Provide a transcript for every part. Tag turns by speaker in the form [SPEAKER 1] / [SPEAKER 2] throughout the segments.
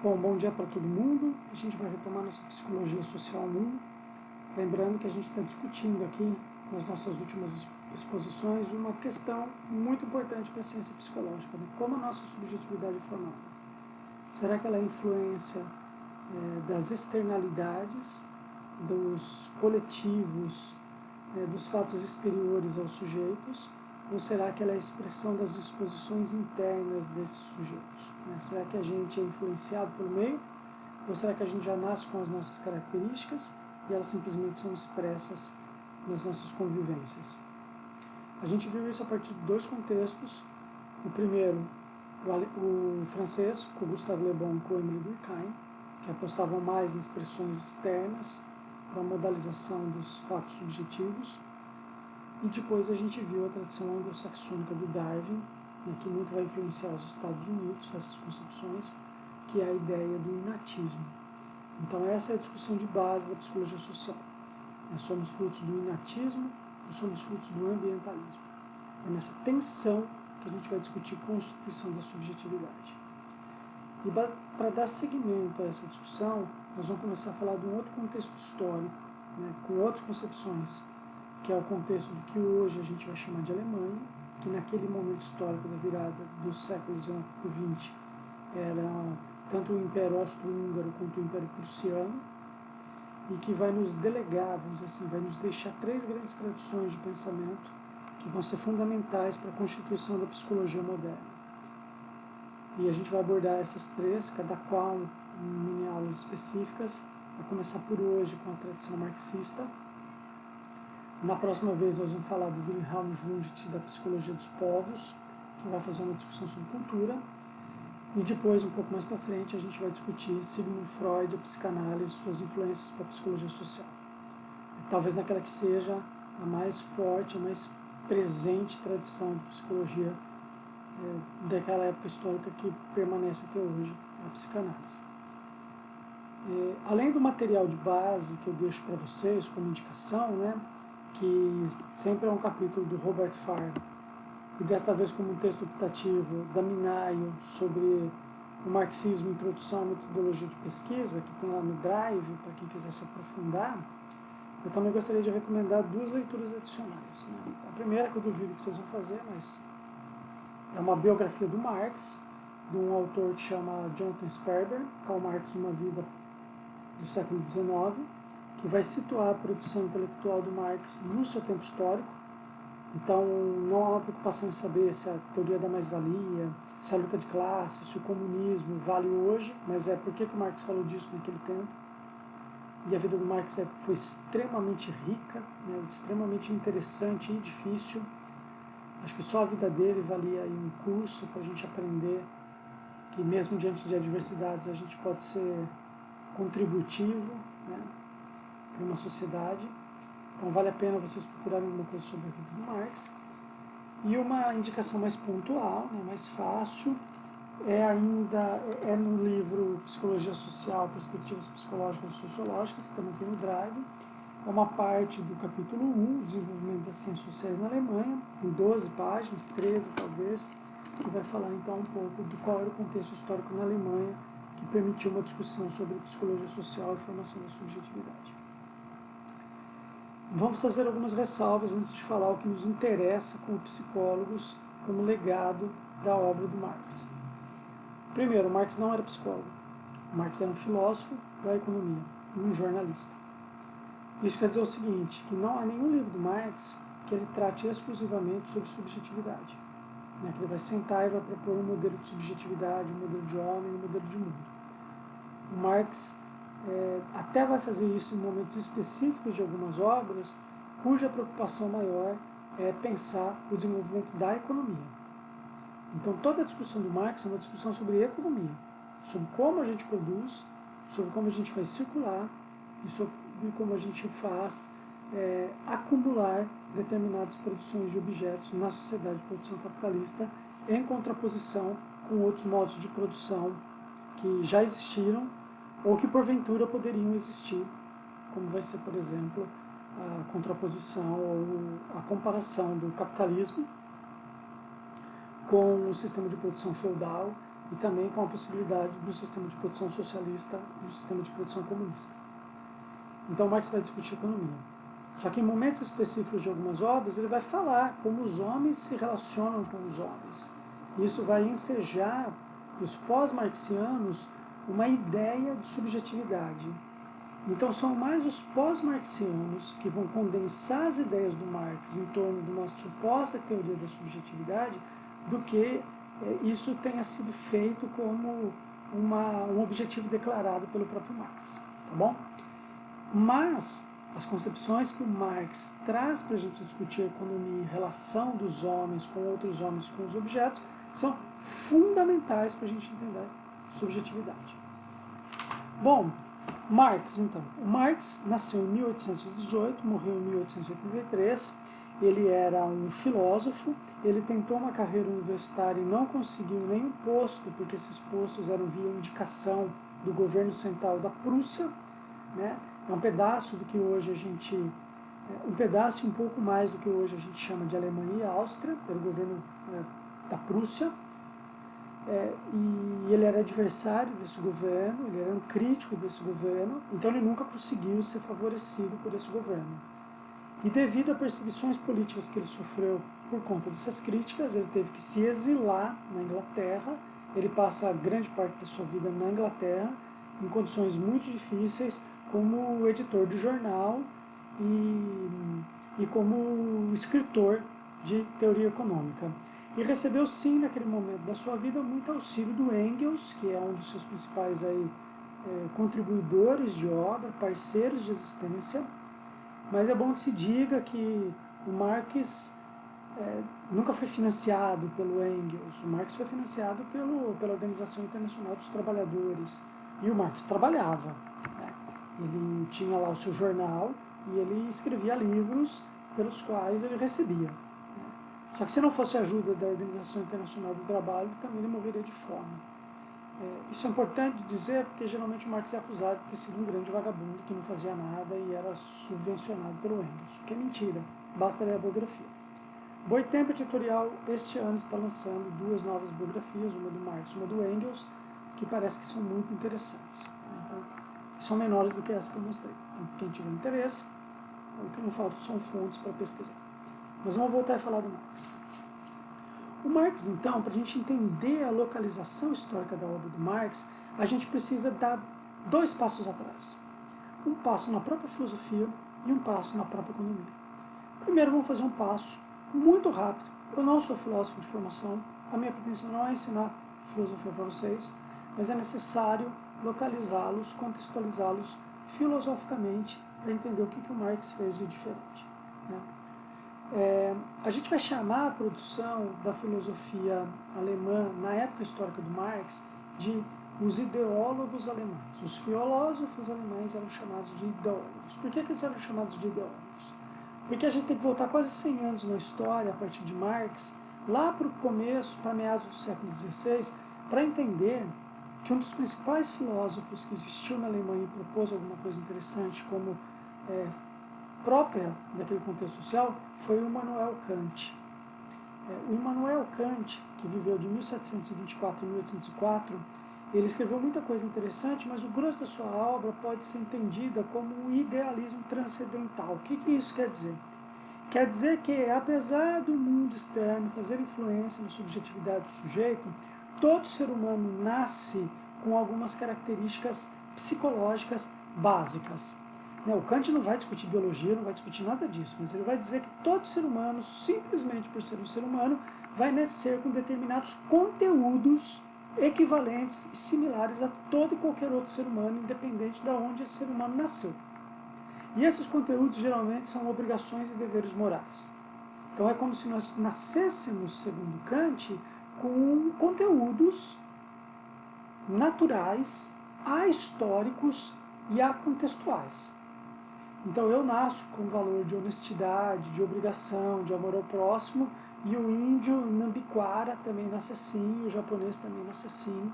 [SPEAKER 1] Bom dia para todo mundo. A gente vai retomar nossa Psicologia Social 1. Lembrando que a gente está discutindo aqui, nas nossas últimas exposições, uma questão muito importante para a ciência psicológica, né? Como a nossa subjetividade é formada. Será que ela é influência das externalidades, dos coletivos, dos fatos exteriores aos sujeitos, ou será que ela é a expressão das disposições internas desses sujeitos? Será que a gente é influenciado pelo meio? Ou será que a gente já nasce com as nossas características e elas simplesmente são expressas nas nossas convivências? A gente viu isso a partir de dois contextos. O primeiro, o francês, com Gustave Le Bon e com Émile Durkheim, que apostavam mais nas expressões externas para a modalização dos fatos subjetivos. E depois a gente viu a tradição anglo-saxônica do Darwin, que muito vai influenciar os Estados Unidos, essas concepções, que é a ideia do inatismo. Então essa é a discussão de base da psicologia social. Nós somos frutos do inatismo ou somos frutos do ambientalismo. É nessa tensão que a gente vai discutir a constituição da subjetividade. E para dar seguimento a essa discussão, nós vamos começar a falar de um outro contexto histórico, com outras concepções, que é o contexto do que hoje a gente vai chamar de Alemanha, que naquele momento histórico da virada do século XIX para o XX era tanto o Império Austro-Húngaro quanto o Império Prussiano, e que vai nos delegar, vamos dizer assim, vai nos deixar três grandes tradições de pensamento que vão ser fundamentais para a constituição da psicologia moderna. E a gente vai abordar essas três, cada qual em mini-aulas específicas. Vai começar por hoje com a tradição marxista. Na próxima vez nós vamos falar do Wilhelm Wundt da psicologia dos povos, que vai fazer uma discussão sobre cultura. E depois, um pouco mais para frente, a gente vai discutir Sigmund Freud, a psicanálise, suas influências para a psicologia social. Talvez naquela que seja a mais forte, a mais presente tradição de psicologia daquela época histórica que permanece até hoje, a psicanálise. Além do material de base que eu deixo para vocês como indicação, que sempre é um capítulo do Robert Farr, e desta vez como um texto optativo da Minayo sobre o marxismo, introdução à metodologia de pesquisa, que tem lá no Drive, para quem quiser se aprofundar, eu também gostaria de recomendar duas leituras adicionais. A primeira, que eu duvido que vocês vão fazer, mas é uma biografia do Marx, de um autor que chama Jonathan Sperber, Karl Marx, Uma Vida do século XIX, que vai situar a produção intelectual do Marx no seu tempo histórico. Então, não há uma preocupação em saber se a teoria da mais-valia, se a luta de classe, se o comunismo vale hoje, mas é por que o Marx falou disso naquele tempo. E a vida do Marx foi extremamente rica, extremamente interessante e difícil. Acho que só a vida dele valia aí um curso para a gente aprender que mesmo diante de adversidades a gente pode ser contributivo, para uma sociedade. Então vale a pena vocês procurarem alguma coisa sobre a vida do Marx. E uma indicação mais pontual, mais fácil, é no livro Psicologia Social, Perspectivas Psicológicas e Sociológicas, que também tem no Drive. É uma parte do capítulo 1, Desenvolvimento das Ciências Sociais na Alemanha, tem 12 páginas, 13 talvez, que vai falar então um pouco do qual era o contexto histórico na Alemanha que permitiu uma discussão sobre psicologia social e formação da subjetividade. Vamos fazer algumas ressalvas antes de falar o que nos interessa como psicólogos, como legado da obra do Marx. Primeiro, Marx não era psicólogo. Marx era um filósofo da economia e um jornalista. Isso quer dizer o seguinte, que não há nenhum livro do Marx que ele trate exclusivamente sobre subjetividade. Que ele vai sentar e vai propor um modelo de subjetividade, um modelo de homem, um modelo de mundo. O Marx até vai fazer isso em momentos específicos de algumas obras, cuja preocupação maior é pensar o desenvolvimento da economia. Então toda a discussão do Marx é uma discussão sobre economia, sobre como a gente produz, sobre como a gente faz circular e sobre como a gente faz acumular determinadas produções de objetos na sociedade de produção capitalista em contraposição com outros modos de produção que já existiram ou que porventura poderiam existir, como vai ser, por exemplo, a contraposição ou a comparação do capitalismo com o sistema de produção feudal e também com a possibilidade do sistema de produção socialista e do sistema de produção comunista. Então Marx vai discutir economia. Só que em momentos específicos de algumas obras ele vai falar como os homens se relacionam com os homens. Isso vai ensejar dos pós-marxianos uma ideia de subjetividade. Então são mais os pós-marxianos que vão condensar as ideias do Marx em torno de uma suposta teoria da subjetividade do que isso tenha sido feito como um objetivo declarado pelo próprio Marx. Tá bom? Mas as concepções que o Marx traz para a gente discutir a economia e relação dos homens com outros homens, com os objetos, são fundamentais para a gente entender a subjetividade. Bom, Marx, então. O Marx nasceu em 1818, morreu em 1883. Ele era um filósofo, ele tentou uma carreira universitária e não conseguiu nenhum posto, porque esses postos eram via indicação do governo central da Prússia, né? É um pedaço do que hoje a gente, um pedaço e um pouco mais do que hoje a gente chama de Alemanha e Áustria, era o governo da Prússia, e ele era adversário desse governo, ele era um crítico desse governo, então ele nunca conseguiu ser favorecido por esse governo. E devido a perseguições políticas que ele sofreu por conta dessas críticas, ele teve que se exilar na Inglaterra, ele passa grande parte da sua vida na Inglaterra, em condições muito difíceis, como editor de jornal e como escritor de teoria econômica. E recebeu sim, naquele momento da sua vida, muito auxílio do Engels, que é um dos seus principais contribuidores de obra, parceiros de existência. Mas é bom que se diga que o Marx nunca foi financiado pelo Engels, o Marx foi financiado pela Organização Internacional dos Trabalhadores. E o Marx trabalhava, né? Ele tinha lá o seu jornal e ele escrevia livros pelos quais ele recebia. Só que se não fosse a ajuda da Organização Internacional do Trabalho, também ele morreria de fome. Isso é importante dizer porque geralmente o Marx é acusado de ter sido um grande vagabundo que não fazia nada e era subvencionado pelo Engels, o que é mentira, basta ler a biografia. Boitempo Editorial este ano está lançando 2 novas biografias, uma do Marx e uma do Engels, que parece que são muito interessantes. Então, são menores do que essa que eu mostrei. Então, quem tiver interesse, o que não falta são fontes para pesquisar. Mas vamos voltar a falar do Marx. O Marx, então, para a gente entender a localização histórica da obra do Marx, a gente precisa dar 2 passos atrás. Um passo na própria filosofia e um passo na própria economia. Primeiro, vamos fazer um passo muito rápido. Eu não sou filósofo de formação, a minha pretensão não é ensinar filosofia para vocês, mas é necessário localizá-los, contextualizá-los filosoficamente para entender o que o Marx fez de diferente, né? A gente vai chamar a produção da filosofia alemã na época histórica do Marx de os ideólogos alemães. Os filósofos alemães eram chamados de ideólogos. Por que eles eram chamados de ideólogos? Porque a gente tem que voltar quase 100 anos na história, a partir de Marx, lá para o começo, para meados do século XVI, para entender que um dos principais filósofos que existiu na Alemanha e propôs alguma coisa interessante como própria daquele contexto social foi o Immanuel Kant. O Immanuel Kant, que viveu de 1724 a 1804, ele escreveu muita coisa interessante, mas o grosso da sua obra pode ser entendida como um idealismo transcendental. O que isso quer dizer? Quer dizer que, apesar do mundo externo fazer influência na subjetividade do sujeito, todo ser humano nasce com algumas características psicológicas básicas. O Kant não vai discutir biologia, não vai discutir nada disso, mas ele vai dizer que todo ser humano, simplesmente por ser um ser humano, vai nascer com determinados conteúdos equivalentes e similares a todo e qualquer outro ser humano, independente de onde esse ser humano nasceu. E esses conteúdos geralmente são obrigações e deveres morais. Então é como se nós nascêssemos, segundo Kant, com conteúdos naturais, ahistóricos e acontextuais. Então eu nasço com o valor de honestidade, de obrigação, de amor ao próximo, e o índio Nambiquara também nasce assim, o japonês também nasce assim,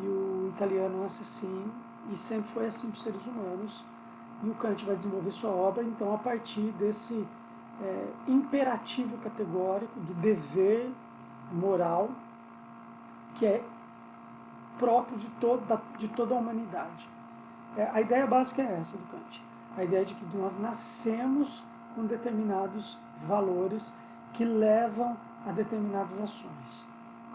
[SPEAKER 1] e o italiano nasce assim, e sempre foi assim para os seres humanos. E o Kant vai desenvolver sua obra, então, a partir desse imperativo categórico do dever moral, que é próprio de toda a humanidade. A ideia básica é essa do Kant. A ideia de que nós nascemos com determinados valores que levam a determinadas ações.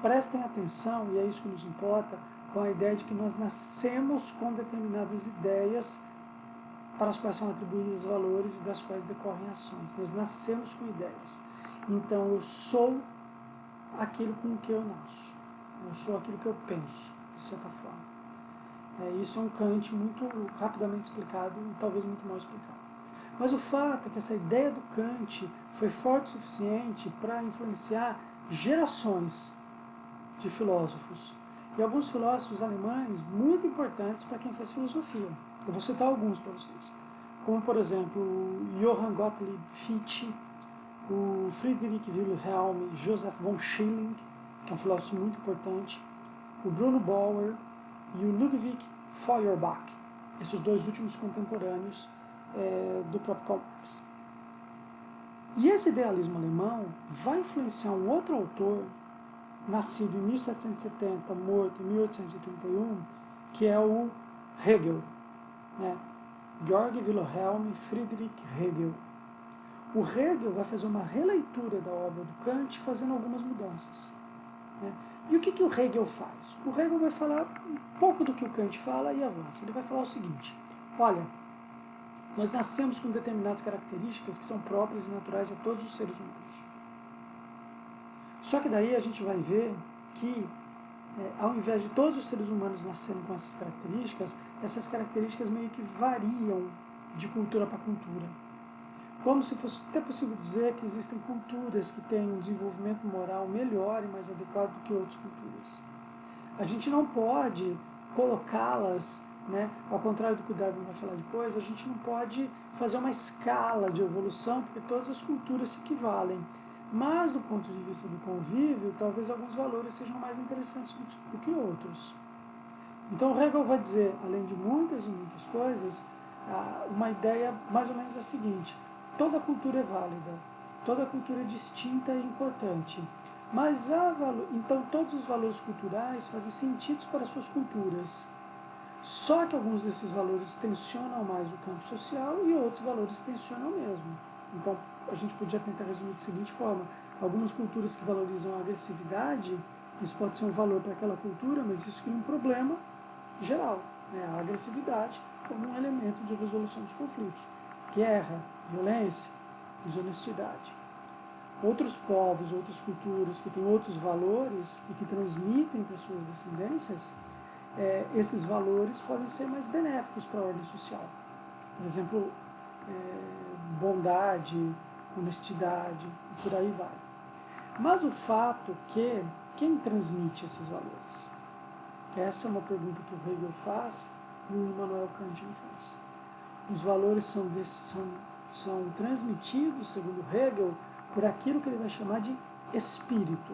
[SPEAKER 1] Prestem atenção, e é isso que nos importa, com a ideia de que nós nascemos com determinadas ideias para as quais são atribuídos valores e das quais decorrem ações. Nós nascemos com ideias. Então eu sou aquilo com o que eu nasço. Eu sou aquilo que eu penso, de certa forma. Isso é um Kant muito rapidamente explicado e talvez muito mal explicado. Mas o fato é que essa ideia do Kant foi forte o suficiente para influenciar gerações de filósofos. E alguns filósofos alemães muito importantes para quem faz filosofia. Eu vou citar alguns para vocês. Como, por exemplo, o Johann Gottlieb Fichte, o Friedrich Wilhelm Joseph von Schilling, que é um filósofo muito importante, o Bruno Bauer e o Ludwig Feuerbach, esses dois últimos contemporâneos do próprio Karl Marx. E esse idealismo alemão vai influenciar um outro autor, nascido em 1770, morto em 1831, que é o Hegel, Georg Wilhelm Friedrich Hegel. O Hegel vai fazer uma releitura da obra do Kant, fazendo algumas mudanças. E o que o Hegel faz? O Hegel vai falar um pouco do que o Kant fala e avança. Ele vai falar o seguinte: olha, nós nascemos com determinadas características que são próprias e naturais a todos os seres humanos. Só que daí a gente vai ver que, ao invés de todos os seres humanos nascerem com essas características meio que variam de cultura para cultura. Como se fosse até possível dizer que existem culturas que têm um desenvolvimento moral melhor e mais adequado do que outras culturas. A gente não pode colocá-las, ao contrário do que o Darwin vai falar depois, a gente não pode fazer uma escala de evolução, porque todas as culturas se equivalem. Mas, do ponto de vista do convívio, talvez alguns valores sejam mais interessantes do que outros. Então, Hegel vai dizer, além de muitas e muitas coisas, uma ideia mais ou menos a seguinte: toda cultura é válida, toda cultura é distinta e importante, mas então todos os valores culturais fazem sentido para as suas culturas. Só que alguns desses valores tensionam mais o campo social e outros valores tensionam mesmo. Então, a gente podia tentar resumir da seguinte forma: algumas culturas que valorizam a agressividade, isso pode ser um valor para aquela cultura, mas isso cria um problema geral, a agressividade como um elemento de resolução dos conflitos. Guerra, violência, desonestidade. Outros povos, outras culturas que têm outros valores e que transmitem para suas descendências, esses valores podem ser mais benéficos para a ordem social. Por exemplo, bondade, honestidade, e por aí vai. Mas o fato que quem transmite esses valores? Essa é uma pergunta que o Hegel faz e o Immanuel Kant não faz. Os valores são transmitidos, segundo Hegel, por aquilo que ele vai chamar de espírito.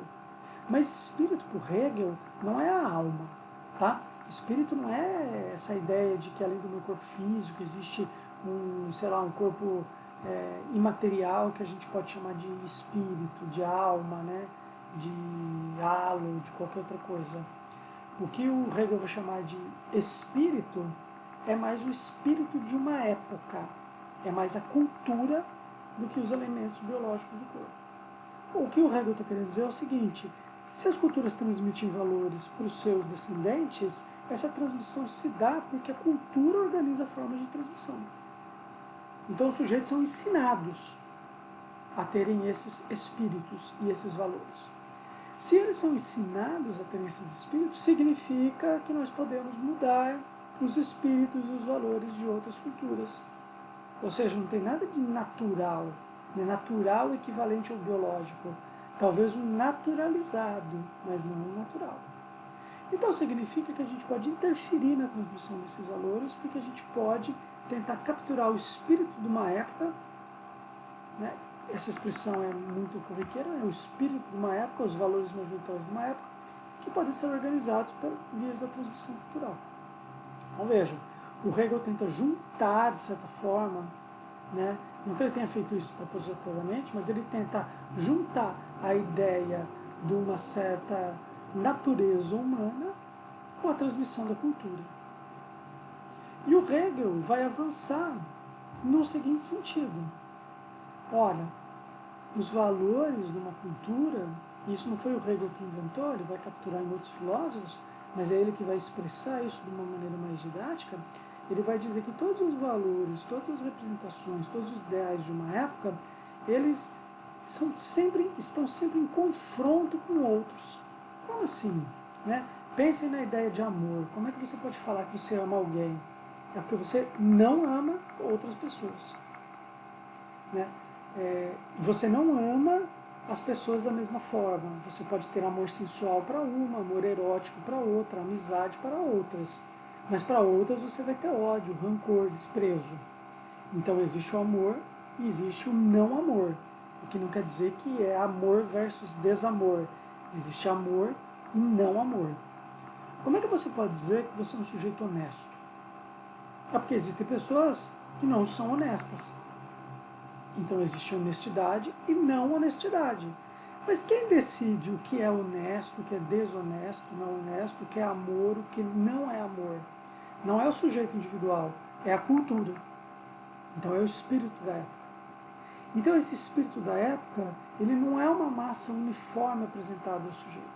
[SPEAKER 1] Mas espírito, por Hegel, não é a alma. Tá? Espírito não é essa ideia de que além do meu corpo físico existe um corpo imaterial que a gente pode chamar de espírito, de alma, de halo, de qualquer outra coisa. O que o Hegel vai chamar de espírito é mais o espírito de uma época, é mais a cultura do que os elementos biológicos do corpo. O que o Hegel está querendo dizer é o seguinte: se as culturas transmitem valores para os seus descendentes, essa transmissão se dá porque a cultura organiza a forma de transmissão. Então os sujeitos são ensinados a terem esses espíritos e esses valores. Se eles são ensinados a terem esses espíritos, significa que nós podemos mudar os espíritos e os valores de outras culturas. Ou seja, não tem nada de natural, natural equivalente ao biológico. Talvez um naturalizado, mas não um natural. Então significa que a gente pode interferir na transmissão desses valores, porque a gente pode tentar capturar o espírito de uma época, essa expressão é muito corriqueira, o espírito de uma época, os valores majoritários de uma época, que podem ser organizados por vias da transmissão cultural. Então veja, o Hegel tenta juntar, de certa forma, não que ele tenha feito isso propositalmente, mas ele tenta juntar a ideia de uma certa natureza humana ou a transmissão da cultura. E o Hegel vai avançar no seguinte sentido. Ora, os valores de uma cultura, e isso não foi o Hegel que inventou, ele vai capturar em outros filósofos, mas é ele que vai expressar isso de uma maneira mais didática. Ele vai dizer que todos os valores, todas as representações, todos os ideais de uma época, eles estão sempre em confronto com outros. Como assim? Né? Pensem na ideia de amor. Como é que você pode falar que você ama alguém? É porque você não ama outras pessoas. Né? Você não ama as pessoas da mesma forma. Você pode ter amor sensual para uma, amor erótico para outra, amizade para outras. Mas para outras você vai ter ódio, rancor, desprezo. Então existe o amor e existe o não amor. O que não quer dizer que é amor versus desamor. Existe amor e não amor. Como é que você pode dizer que você é um sujeito honesto? É porque existem pessoas que não são honestas. Então existe honestidade e não honestidade. Mas quem decide o que é honesto, o que é desonesto, não honesto, o que é amor, o que não é amor? Não é o sujeito individual, é a cultura. Então é o espírito da época. Então esse espírito da época, ele não é uma massa uniforme apresentada ao sujeito.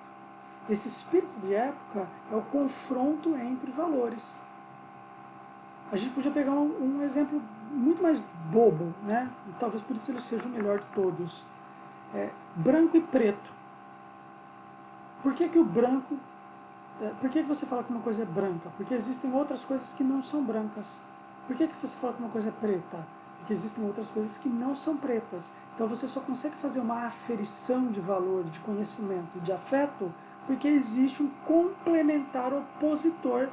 [SPEAKER 1] Esse espírito de época é o confronto entre valores. A gente podia pegar um exemplo muito mais bobo, né? E talvez por isso ele seja o melhor de todos. Branco e preto. Por que o branco... Por que você fala que uma coisa é branca? Porque existem outras coisas que não são brancas. Por que você fala que uma coisa é preta? Porque existem outras coisas que não são pretas. Então você só consegue fazer uma aferição de valor, de conhecimento, de afeto, porque existe um complementar opositor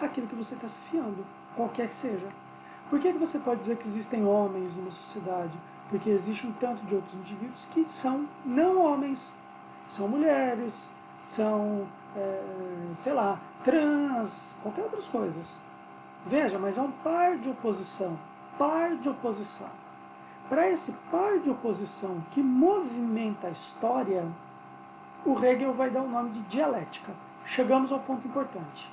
[SPEAKER 1] àquilo que você está se fiando, qualquer que seja. Por que você pode dizer que existem homens numa sociedade? Porque existe um tanto de outros indivíduos que são não homens. São mulheres, são, sei lá, trans, qualquer outras coisas. Veja, mas é um par de oposição. Par de oposição. Para esse par de oposição que movimenta a história, o Hegel vai dar o nome de dialética. Chegamos ao ponto importante.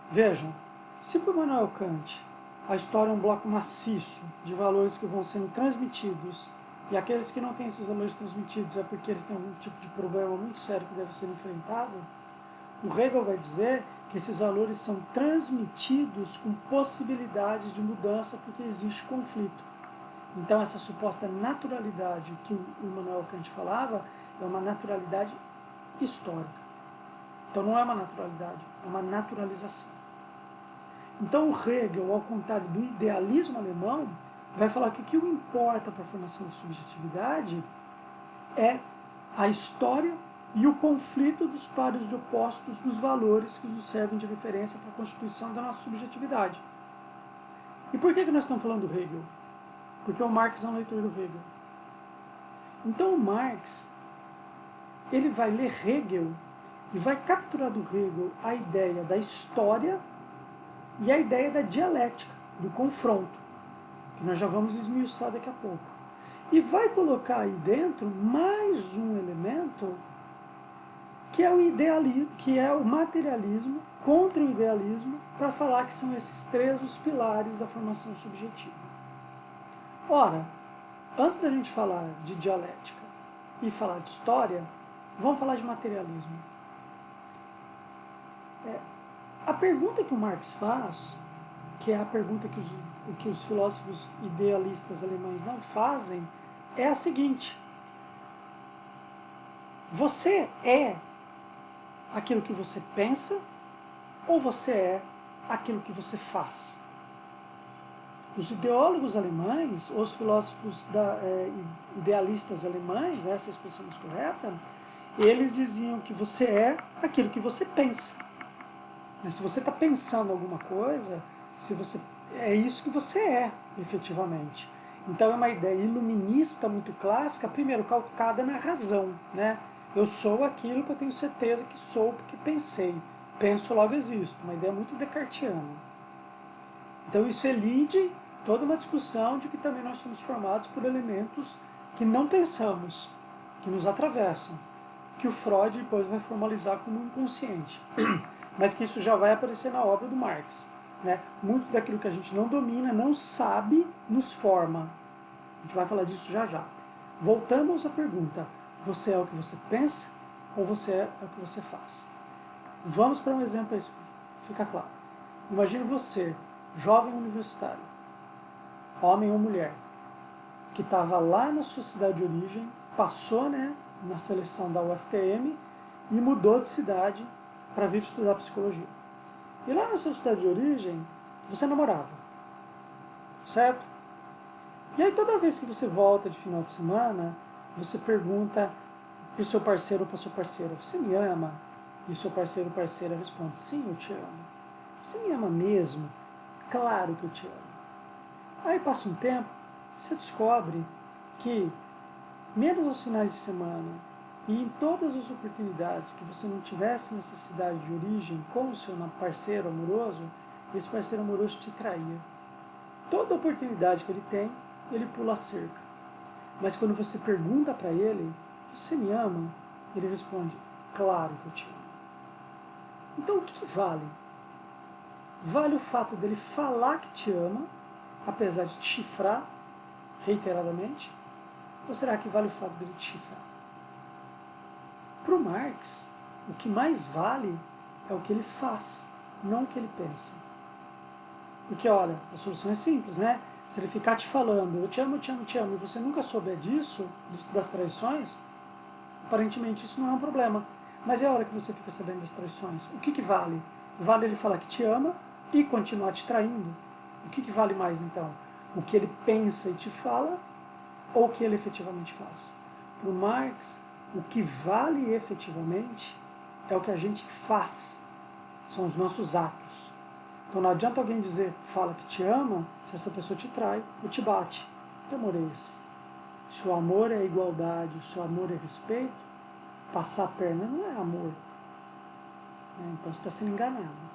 [SPEAKER 1] Vejam, se para Immanuel Kant a história é um bloco maciço de valores que vão sendo transmitidos, e aqueles que não têm esses valores transmitidos é porque eles têm algum tipo de problema muito sério que deve ser enfrentado, o Hegel vai dizer que esses valores são transmitidos com possibilidades de mudança porque existe conflito. Então essa suposta naturalidade que o Immanuel Kant falava é uma naturalidade histórica. Então não é uma naturalidade, é uma naturalização. Então o Hegel, ao contrário do idealismo alemão, vai falar que o que importa para a formação de subjetividade é a história e o conflito dos pares de opostos dos valores que nos servem de referência para a constituição da nossa subjetividade. E por que nós estamos falando do Hegel? Porque o Marx é um leitor do Hegel. Então o Marx, ele vai ler Hegel e vai capturar do Hegel a ideia da história e a ideia da dialética, do confronto, que nós já vamos esmiuçar daqui a pouco. E vai colocar aí dentro mais um elemento que é o idealismo, que é o materialismo contra o idealismo, para falar que são esses três os pilares da formação subjetiva. Ora, antes da gente falar de dialética e falar de história, vamos falar de materialismo. A pergunta que o Marx faz, que é a pergunta que os filósofos idealistas alemães não fazem, é a seguinte: você é aquilo que você pensa ou você é aquilo que você faz? Os ideólogos alemães, os filósofos idealistas alemães, essa é a expressão mais correta, eles diziam que você é aquilo que você pensa. Se você está pensando alguma coisa, é isso que você é, efetivamente. Então é uma ideia iluminista muito clássica, primeiro calcada na razão, né? Eu sou aquilo que eu tenho certeza que sou porque pensei. Penso, logo existo. Uma ideia muito descartiana. Então isso elide toda uma discussão de que também nós somos formados por elementos que não pensamos, que nos atravessam, que o Freud depois vai formalizar como inconsciente, mas que isso já vai aparecer na obra do Marx. Né? Muito daquilo que a gente não domina, não sabe, nos forma. A gente vai falar disso já já. Voltamos à pergunta: você é o que você pensa ou você é o que você faz? Vamos para um exemplo para isso ficar claro. Imagine você, jovem universitário, homem ou mulher, que estava lá na sua cidade de origem, passou, né, na seleção da UFTM e mudou de cidade para vir estudar psicologia. E lá na sua cidade de origem, você namorava, certo? E aí toda vez que você volta de final de semana, você pergunta para o seu parceiro ou para a sua parceira: você me ama? E o seu parceiro ou parceira responde: sim, eu te amo. Você me ama mesmo? Claro que eu te amo. Aí passa um tempo, você descobre que, menos aos finais de semana e em todas as oportunidades que você não tivesse nessa cidade de origem com o seu parceiro amoroso, esse parceiro amoroso te traía. Toda oportunidade que ele tem, ele pula a cerca. Mas quando você pergunta para ele: você me ama? Ele responde: claro que eu te amo. Então o que vale? Vale o fato dele falar que te ama, apesar de te chifrar reiteradamente? Ou será que vale o fato dele te chifrar? Para o Marx, o que mais vale é o que ele faz, não o que ele pensa. Porque, olha, a solução é simples, né? Se ele ficar te falando: eu te amo, eu te amo, eu te amo, e você nunca souber disso, das traições, aparentemente isso não é um problema. Mas é a hora que você fica sabendo das traições. O que vale? Vale ele falar que te ama e continuar te traindo? O que vale mais, então? O que ele pensa e te fala ou o que ele efetivamente faz? Para o Marx, o que vale efetivamente é o que a gente faz. São os nossos atos. Então não adianta alguém dizer, fala que te ama, se essa pessoa te trai ou te bate. Que amor é esse? Se o amor é igualdade, se o amor é respeito, passar a perna não é amor. Então você está sendo enganado.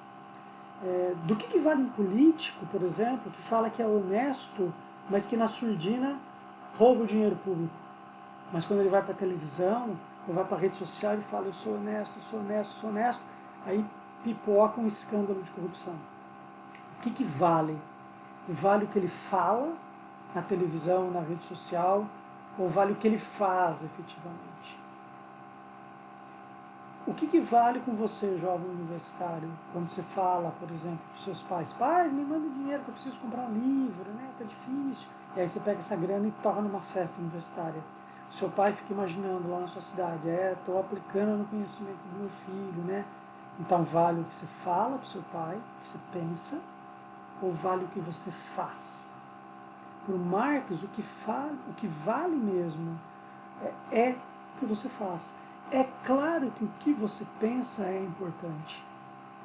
[SPEAKER 1] Do que vale um político, por exemplo, que fala que é honesto, mas que na surdina rouba o dinheiro público? Mas quando ele vai para a televisão, ou vai para a rede social, ele fala: eu sou honesto, sou honesto, sou honesto. Aí pipoca um escândalo de corrupção. O que vale? Vale o que ele fala na televisão, na rede social, ou vale o que ele faz efetivamente? O que vale com você, jovem universitário, quando você fala, por exemplo, para os seus pais: pais, me manda dinheiro que eu preciso comprar um livro, né? Tá difícil. E aí você pega essa grana e torna numa festa universitária. O seu pai fica imaginando lá na sua cidade: estou aplicando no conhecimento do meu filho, né? Então vale o que você fala para o seu pai, o que você pensa, ou vale o que você faz? Para o Marx, o que vale mesmo é o que você faz. É claro que o que você pensa é importante,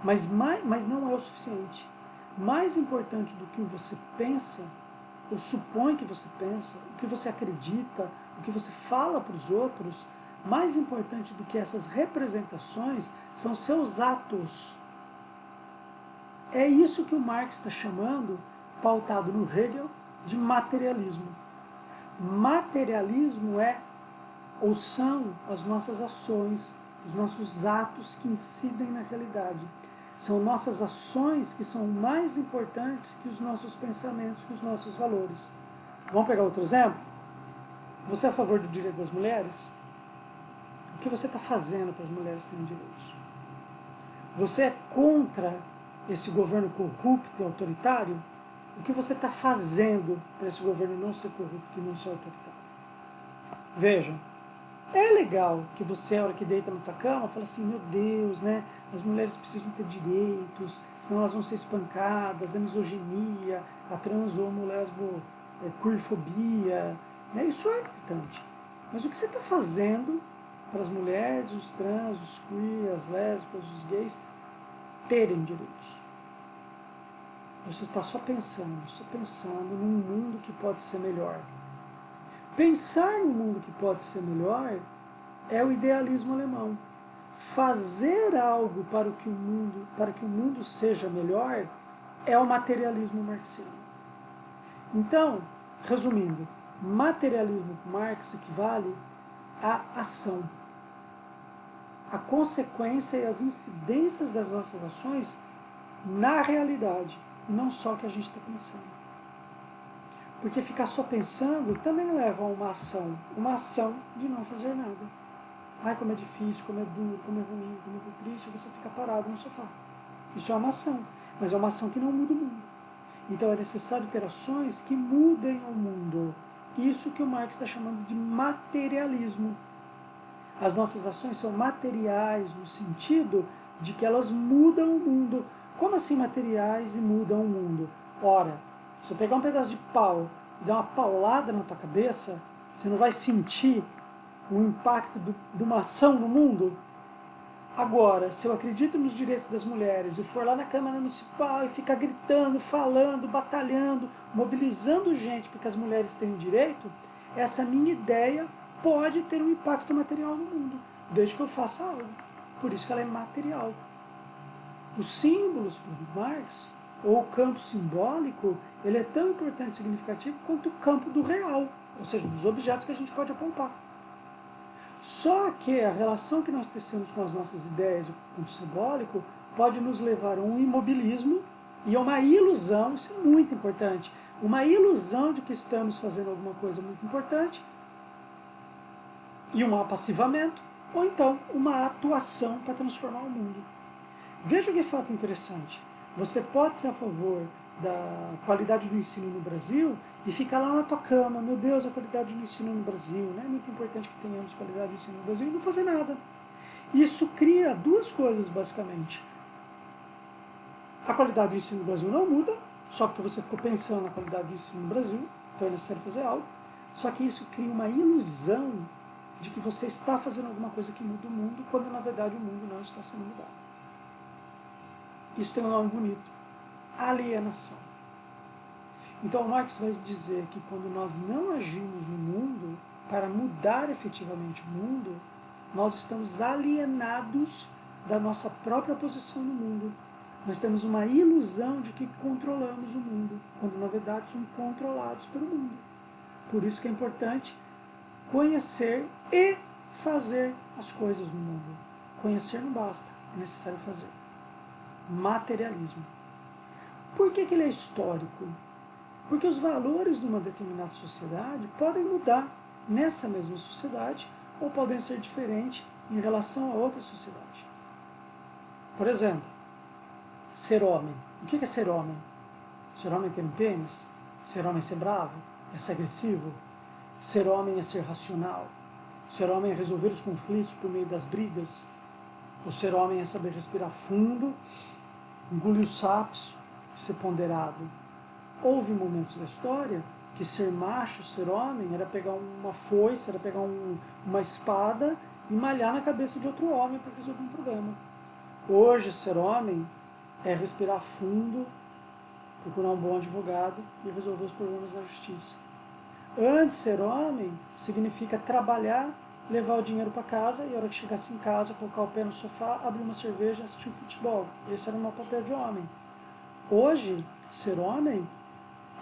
[SPEAKER 1] mas não é o suficiente. Mais importante do que você pensa, ou supõe que você pensa, o que você acredita, o que você fala para os outros, mais importante do que essas representações são seus atos. É isso que o Marx está chamando, pautado no Hegel, de materialismo. Materialismo ou são as nossas ações, os nossos atos que incidem na realidade. São nossas ações que são mais importantes que os nossos pensamentos, que os nossos valores. Vamos pegar outro exemplo? Você é a favor do direito das mulheres? O que você está fazendo para as mulheres terem direitos? Você é contra esse governo corrupto e autoritário? O que você está fazendo para esse governo não ser corrupto e não ser autoritário? Vejam, é legal que você, a hora que deita na tua cama, fala assim: meu Deus, né? As mulheres precisam ter direitos, senão elas vão ser espancadas, a misoginia, a trans, homo, lesbo, queerfobia, né? Isso é importante. Mas o que você está fazendo para as mulheres, os trans, os queer, as lésbicas, os gays terem direitos? Você está só pensando num mundo que pode ser melhor. Pensar no mundo que pode ser melhor é o idealismo alemão. Fazer algo para que o mundo seja melhor é o materialismo marxiano. Então, resumindo, materialismo Marx equivale à ação. a consequência e as incidências das nossas ações na realidade, e não só o que a gente está pensando. Porque ficar só pensando também leva a uma ação de não fazer nada. Ai, como é difícil, como é duro, como é ruim, como é triste, você fica parado no sofá. Isso é uma ação, mas é uma ação que não muda o mundo. Então é necessário ter ações que mudem o mundo. Isso que o Marx está chamando de materialismo. As nossas ações são materiais no sentido de que elas mudam o mundo. Como assim materiais e mudam o mundo? Ora, se eu pegar um pedaço de pau e dar uma paulada na tua cabeça, você não vai sentir o impacto de uma ação no mundo? Agora, se eu acredito nos direitos das mulheres e for lá na Câmara Municipal e ficar gritando, falando, batalhando, mobilizando gente porque as mulheres têm direito, essa minha ideia pode ter um impacto material no mundo, desde que eu faça algo. Por isso que ela é material. Os símbolos, para Marx, ou o campo simbólico, ele é tão importante e significativo quanto o campo do real, ou seja, dos objetos que a gente pode apontar. Só que a relação que nós tecemos com as nossas ideias e com o campo simbólico pode nos levar a um imobilismo e a uma ilusão, isso é muito importante, uma ilusão de que estamos fazendo alguma coisa muito importante e um apassivamento, ou então uma atuação para transformar o mundo. Veja que fato interessante. Você pode ser a favor da qualidade do ensino no Brasil e ficar lá na tua cama, meu Deus, a qualidade do ensino no Brasil, né? É muito importante que tenhamos qualidade do ensino no Brasil, e não fazer nada. Isso cria duas coisas, basicamente. A qualidade do ensino no Brasil não muda, só porque você ficou pensando na qualidade do ensino no Brasil, então é necessário fazer algo, só que isso cria uma ilusão de que você está fazendo alguma coisa que muda o mundo, quando na verdade o mundo não está sendo mudado. Isso tem um nome bonito: alienação. Então Marx vai dizer que quando nós não agimos no mundo para mudar efetivamente o mundo, nós estamos alienados da nossa própria posição no mundo. Nós temos uma ilusão de que controlamos o mundo, quando na verdade somos controlados pelo mundo. Por isso que é importante conhecer e fazer as coisas no mundo. Conhecer não basta, é necessário fazer. Materialismo. Por que ele é histórico? Porque os valores de uma determinada sociedade podem mudar nessa mesma sociedade ou podem ser diferentes em relação a outra sociedade. Por exemplo, ser homem. O que é ser homem? Ser homem é ter um pênis? Ser homem é ser bravo? É ser agressivo? Ser homem é ser racional? Ser homem é resolver os conflitos por meio das brigas? O ser homem é saber respirar fundo, engolir os sapos e ser ponderado? Houve momentos da história que ser macho, ser homem, era pegar uma foice, era pegar uma espada e malhar na cabeça de outro homem para resolver um problema. Hoje, ser homem é respirar fundo, procurar um bom advogado e resolver os problemas na justiça. Antes, ser homem significa trabalhar, levar o dinheiro para casa e, a hora que chegasse em casa, colocar o pé no sofá, abrir uma cerveja e assistir futebol. Esse era o meu papel de homem. Hoje, ser homem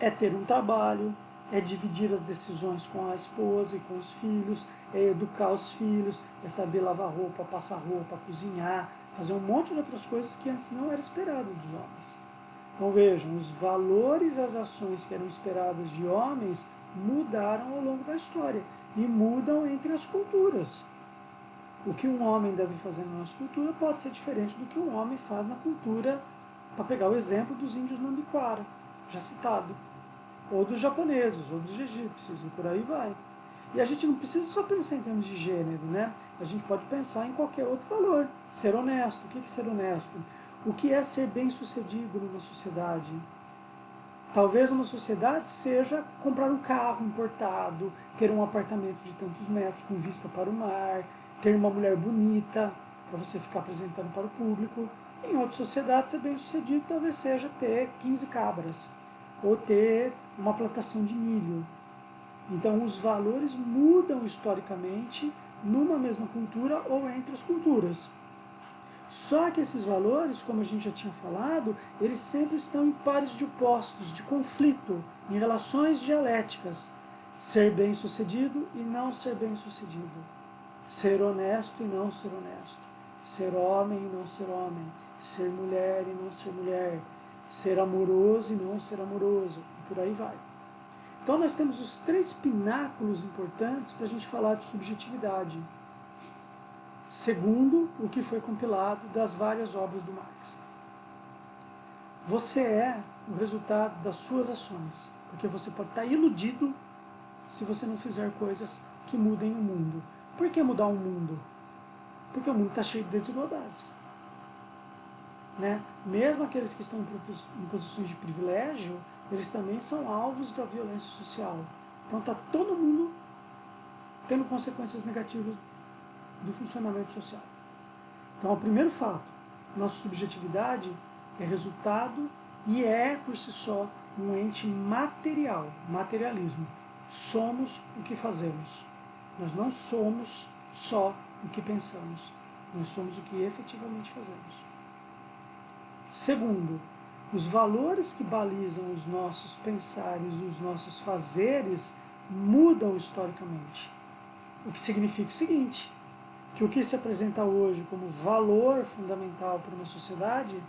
[SPEAKER 1] é ter um trabalho, é dividir as decisões com a esposa e com os filhos, é educar os filhos, é saber lavar roupa, passar roupa, cozinhar, fazer um monte de outras coisas que antes não era esperado dos homens. Então vejam, os valores e as ações que eram esperadas de homens mudaram ao longo da história e mudam entre as culturas. O que um homem deve fazer na nossa cultura pode ser diferente do que um homem faz na cultura, para pegar o exemplo dos índios Nambiquara, já citado, ou dos japoneses, ou dos egípcios, e por aí vai. E a gente não precisa só pensar em termos de gênero, né? A gente pode pensar em qualquer outro valor. Ser honesto. O que é ser honesto? O que é ser bem-sucedido numa sociedade? Talvez uma sociedade seja comprar um carro importado, ter um apartamento de tantos metros com vista para o mar, ter uma mulher bonita para você ficar apresentando para o público. Em outra sociedade, ser bem-sucedido talvez seja ter 15 cabras ou ter uma plantação de milho. Então, os valores mudam historicamente numa mesma cultura ou entre as culturas. Só que esses valores, como a gente já tinha falado, eles sempre estão em pares de opostos, de conflito, em relações dialéticas. Ser bem-sucedido e não ser bem-sucedido. Ser honesto e não ser honesto. ser homem e não ser homem, ser mulher e não ser mulher, ser amoroso e não ser amoroso, e por aí vai. Então nós temos os 3 pináculos importantes para a gente falar de subjetividade, segundo o que foi compilado das várias obras do Marx. Você é o resultado das suas ações, porque você pode estar iludido se você não fizer coisas que mudem o mundo. Por que mudar o mundo? Porque o mundo está cheio de desigualdades. Né? Mesmo aqueles que estão em posições de privilégio, eles também são alvos da violência social. Então está todo mundo tendo consequências negativas do funcionamento social. Então, o primeiro fato, nossa subjetividade é resultado e é, por si só, um ente material, materialismo. Somos o que fazemos. Nós não somos só o que pensamos. Nós somos o que efetivamente fazemos. Segundo, os valores que balizam os nossos pensares e os nossos fazeres mudam historicamente. O que significa o seguinte, que o que se apresenta hoje como valor fundamental para uma sociedade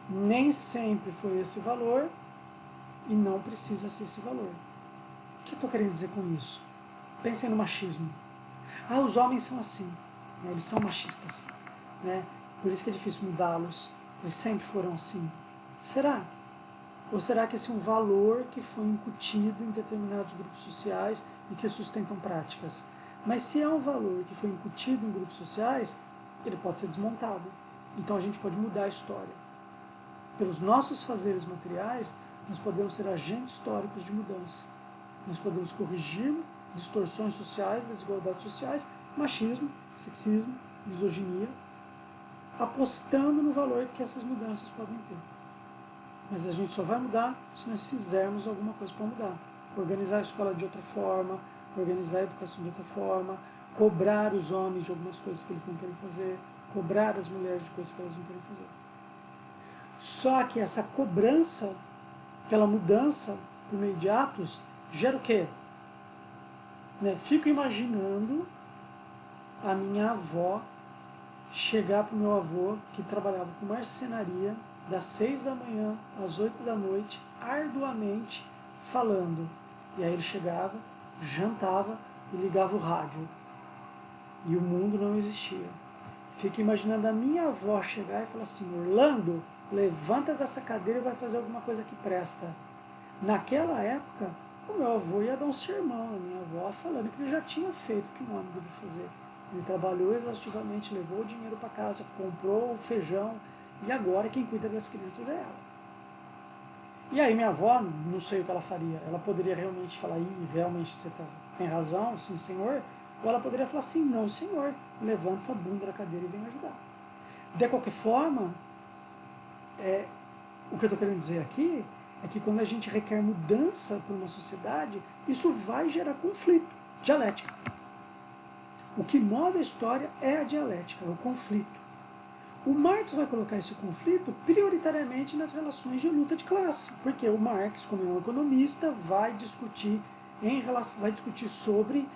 [SPEAKER 1] nem sempre foi esse valor e não precisa ser esse valor. O que eu estou querendo dizer com isso? Pensem no machismo. Os homens são assim, né? Eles são machistas, né? Por isso que é difícil mudá-los. Eles sempre foram assim. Será? Ou será que esse é um valor que foi incutido em determinados grupos sociais e que sustentam práticas? Mas se é um valor que foi incutido em grupos sociais, ele pode ser desmontado. Então a gente pode mudar a história. Pelos nossos fazeres materiais, nós podemos ser agentes históricos de mudança. Nós podemos corrigir distorções sociais, desigualdades sociais, machismo, sexismo, misoginia, apostando no valor que essas mudanças podem ter. Mas a gente só vai mudar se nós fizermos alguma coisa para mudar. Organizar a escola de outra forma, organizar a educação de outra forma, cobrar os homens de algumas coisas que eles não querem fazer, cobrar as mulheres de coisas que elas não querem fazer. Só que essa cobrança pela mudança por meio de atos gera o quê? Fico imaginando a minha avó chegar para o meu avô, que trabalhava com marcenaria, das 6 da manhã às 8 da noite, arduamente falando. E aí ele chegava, jantava e ligava o rádio. E o mundo não existia. Fico imaginando a minha avó chegar e falar assim, Orlando, levanta dessa cadeira e vai fazer alguma coisa que presta. Naquela época, o meu avô ia dar um sermão à minha avó, falando que ele já tinha feito o que um homem devia fazer. Ele trabalhou exaustivamente, levou o dinheiro para casa, comprou o feijão, e agora quem cuida das crianças é ela. E aí minha avó, não sei o que ela faria. Ela poderia realmente falar, realmente você tem razão, sim senhor, ou ela poderia falar assim, não senhor, levante essa bunda da cadeira e vem ajudar. De qualquer forma, o que eu estou querendo dizer aqui é que quando a gente requer mudança para uma sociedade, isso vai gerar conflito, dialética. O que move a história é a dialética, é o conflito. O Marx vai colocar esse conflito prioritariamente nas relações de luta de classe, porque o Marx, como um economista, vai discutir sobre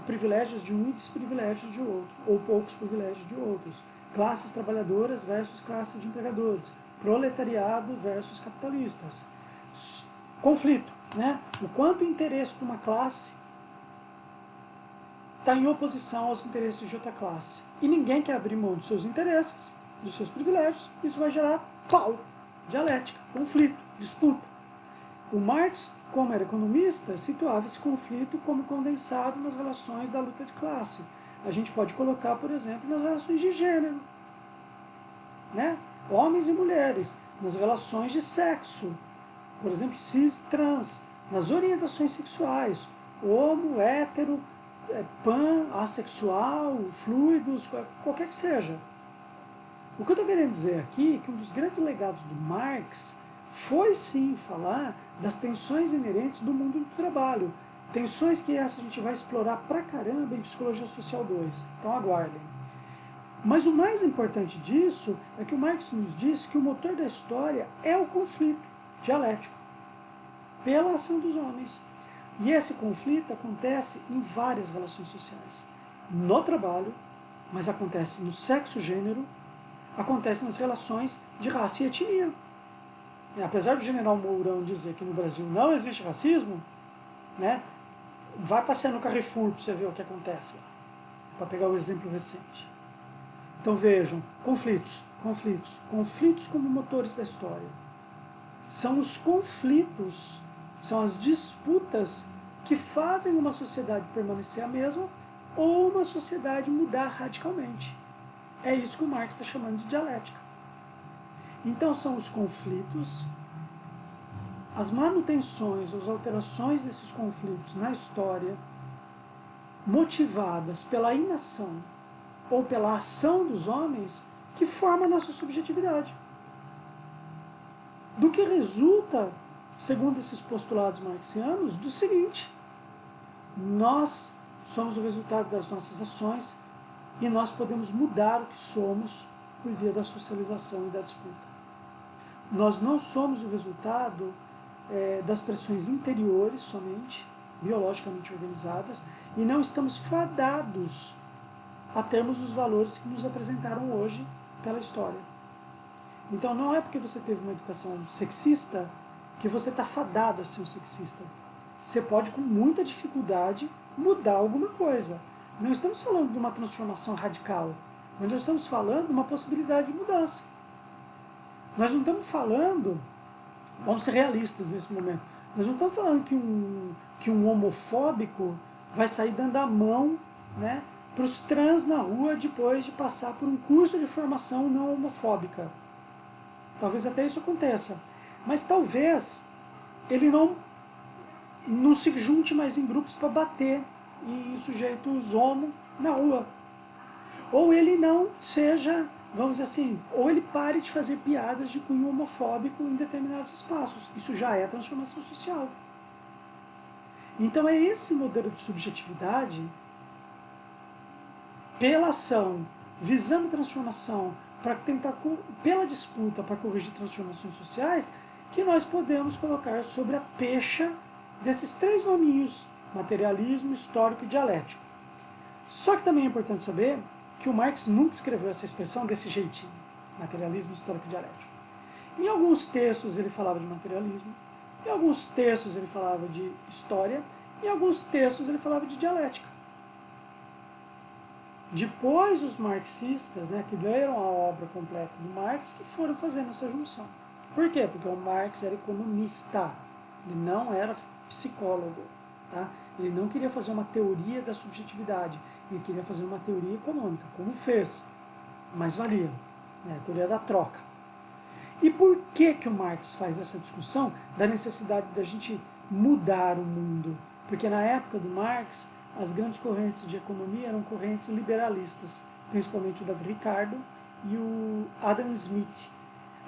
[SPEAKER 1] privilégios de um e desprivilégios de outro, ou poucos privilégios de outros, classes trabalhadoras versus classes de empregadores, proletariado versus capitalistas. Conflito, né? O quanto o interesse de uma classe está em oposição aos interesses de outra classe. E ninguém quer abrir mão dos seus interesses, dos seus privilégios, isso vai gerar dialética, conflito, disputa. O Marx, como era economista, situava esse conflito como condensado nas relações da luta de classe. A gente pode colocar, por exemplo, nas relações de gênero, né? Homens e mulheres, nas relações de sexo, por exemplo, cis, trans, nas orientações sexuais, homo, hétero, pan, assexual, fluidos, qualquer que seja. O que eu estou querendo dizer aqui é que um dos grandes legados do Marx foi sim falar das tensões inerentes do mundo do trabalho. Tensões que essa a gente vai explorar pra caramba em Psicologia Social 2. Então aguardem. Mas o mais importante disso é que o Marx nos diz que o motor da história é o conflito dialético pela ação dos homens. E esse conflito acontece em várias relações sociais. No trabalho, mas acontece no sexo-gênero, acontece nas relações de raça e etnia. E apesar do general Mourão dizer que no Brasil não existe racismo, né, vai passear no Carrefour para você ver o que acontece, para pegar o exemplo recente. Então vejam, conflitos como motores da história. São os conflitos, são as disputas que fazem uma sociedade permanecer a mesma ou uma sociedade mudar radicalmente. É isso que o Marx está chamando de dialética. Então são os conflitos, as manutenções, as alterações desses conflitos na história, motivadas pela inação ou pela ação dos homens, que formam a nossa subjetividade. Do que resulta, segundo esses postulados marxianos, do seguinte: nós somos o resultado das nossas ações e nós podemos mudar o que somos por via da socialização e da disputa. Nós não somos o resultado das pressões interiores somente, biologicamente organizadas, e não estamos fadados a termos os valores que nos apresentaram hoje pela história. Então não é porque você teve uma educação sexista que você está fadado a ser um sexista. Você pode, com muita dificuldade, mudar alguma coisa. Não estamos falando de uma transformação radical, mas nós estamos falando de uma possibilidade de mudança. Nós não estamos falando, vamos ser realistas nesse momento, nós não estamos falando que um homofóbico vai sair dando a mão, né, para os trans na rua depois de passar por um curso de formação não homofóbica. Talvez até isso aconteça. Mas talvez ele não se junte mais em grupos para bater em sujeitos homo na rua. Ou ele não seja, vamos dizer assim, ou ele pare de fazer piadas de cunho homofóbico em determinados espaços. Isso já é transformação social. Então é esse modelo de subjetividade, pela ação, visando transformação, para tentar, pela disputa para corrigir transformações sociais, que nós podemos colocar sobre a pecha desses três nominhos: materialismo, histórico e dialético. Só que também é importante saber que o Marx nunca escreveu essa expressão desse jeitinho: materialismo, histórico e dialético. Em alguns textos ele falava de materialismo, em alguns textos ele falava de história, em alguns textos ele falava de dialética. Depois os marxistas, né, que leram a obra completa do Marx, que foram fazendo essa junção. Por quê? Porque o Marx era economista, ele não era psicólogo. Tá? Ele não queria fazer uma teoria da subjetividade, ele queria fazer uma teoria econômica, como fez, mas valia, né, a teoria da troca. E por que o Marx faz essa discussão da necessidade da gente mudar o mundo? Porque na época do Marx, as grandes correntes de economia eram correntes liberalistas, principalmente o Davi Ricardo e o Adam Smith.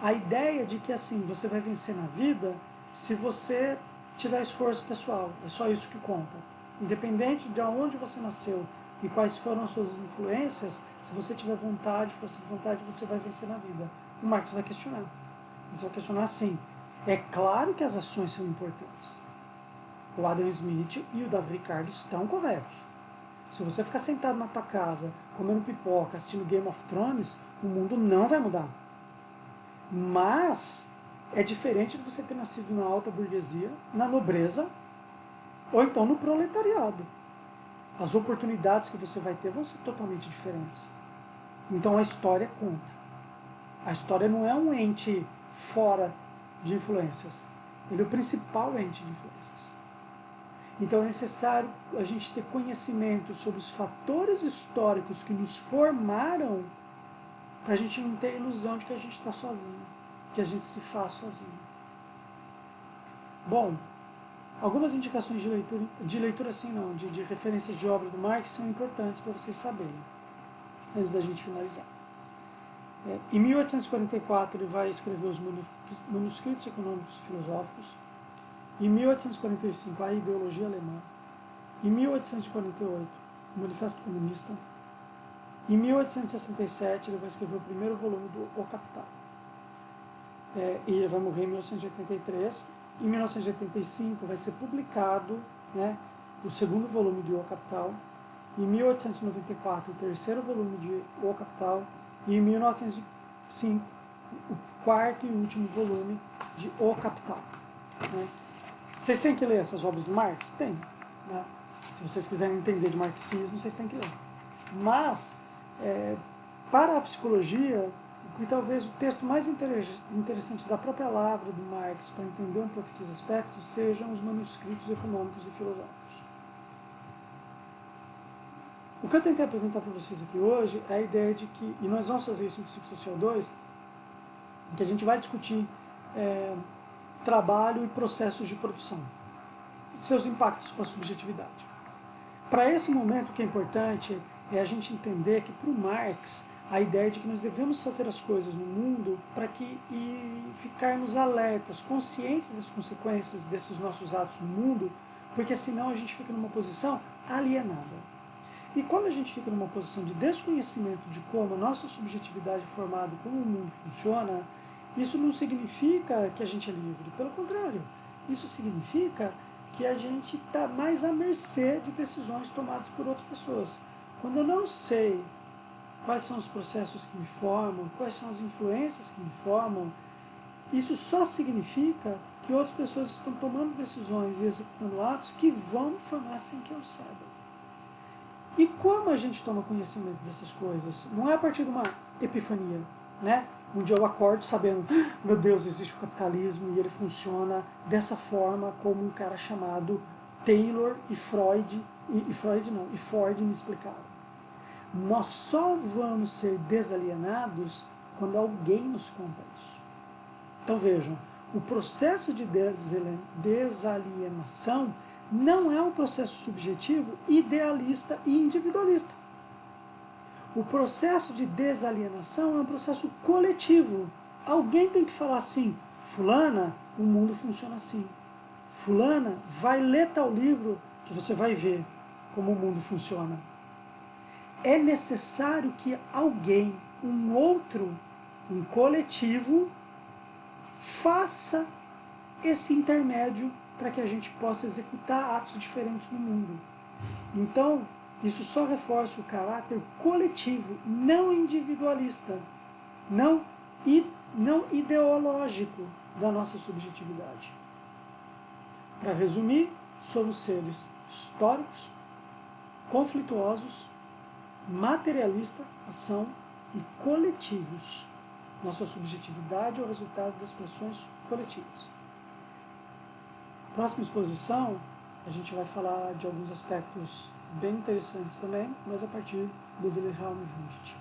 [SPEAKER 1] A ideia de que assim, você vai vencer na vida se você tiver esforço pessoal, é só isso que conta. Independente de onde você nasceu e quais foram as suas influências, se você tiver vontade, força de vontade, você vai vencer na vida. O Marx vai questionar. Ele vai questionar assim: é claro que as ações são importantes. O Adam Smith e o Davi Ricardo estão corretos. Se você ficar sentado na tua casa, comendo pipoca, assistindo Game of Thrones, o mundo não vai mudar. Mas é diferente de você ter nascido na alta burguesia, na nobreza, ou então no proletariado. As oportunidades que você vai ter vão ser totalmente diferentes. Então a história conta. A história não é um ente fora de influências. Ele é o principal ente de influências. Então é necessário a gente ter conhecimento sobre os fatores históricos que nos formaram, para a gente não ter a ilusão de que a gente está sozinho, que a gente se faz sozinho. Bom, algumas indicações de leitura assim não, de referências de obra do Marx são importantes para vocês saberem, antes da gente finalizar. Em 1844 ele vai escrever os manuscritos econômicos e filosóficos. Em 1845, a ideologia alemã. Em 1848, o Manifesto Comunista. Em 1867, ele vai escrever o primeiro volume do O Capital. E ele vai morrer em 1983. Em 1985, vai ser publicado, né, o segundo volume do O Capital. em 1894 o terceiro volume de O Capital e em 1905 o quarto e último volume de O Capital. Né? Vocês têm que ler essas obras do Marx? Tem. Né? Se vocês quiserem entender de marxismo, vocês têm que ler. Mas, para a psicologia, que talvez o texto mais interessante da própria lavra do Marx para entender um pouco esses aspectos sejam os manuscritos econômicos e filosóficos. O que eu tentei apresentar para vocês aqui hoje é a ideia de que, e nós vamos fazer isso no Psicossocial 2, que a gente vai discutir trabalho e processos de produção, seus impactos para a subjetividade. Para esse momento, o que é importante é a gente entender que, para o Marx, a ideia de que nós devemos fazer as coisas no mundo para que e ficarmos alertas, conscientes das consequências desses nossos atos no mundo, porque senão a gente fica numa posição alienada. E quando a gente fica numa posição de desconhecimento de como a nossa subjetividade é formada, como o mundo funciona, isso não significa que a gente é livre. Pelo contrário, isso significa que a gente está mais à mercê de decisões tomadas por outras pessoas. Quando eu não sei quais são os processos que me formam, quais são as influências que me formam, isso só significa que outras pessoas estão tomando decisões e executando atos que vão me formar sem que eu saiba. E como a gente toma conhecimento dessas coisas? Não é a partir de uma epifania, né? Um dia eu acordo sabendo, meu Deus, existe o capitalismo e ele funciona dessa forma como um cara chamado Taylor e Freud, e Ford me explicaram. Nós só vamos ser desalienados quando alguém nos conta isso. Então vejam, o processo de desalienação não é um processo subjetivo, idealista e individualista. O processo de desalienação é um processo coletivo. Alguém tem que falar assim, fulana, o mundo funciona assim. Fulana, vai ler tal livro que você vai ver como o mundo funciona. É necessário que alguém, um outro, um coletivo, faça esse intermédio para que a gente possa executar atos diferentes no mundo. Então, isso só reforça o caráter coletivo, não individualista, não ideológico da nossa subjetividade. Para resumir, somos seres históricos, conflituosos, materialista, ação e coletivos. Nossa subjetividade é o resultado das pressões coletivas. Próxima exposição, a gente vai falar de alguns aspectos bem interessantes também, mas a partir do Wilhelm Wundt.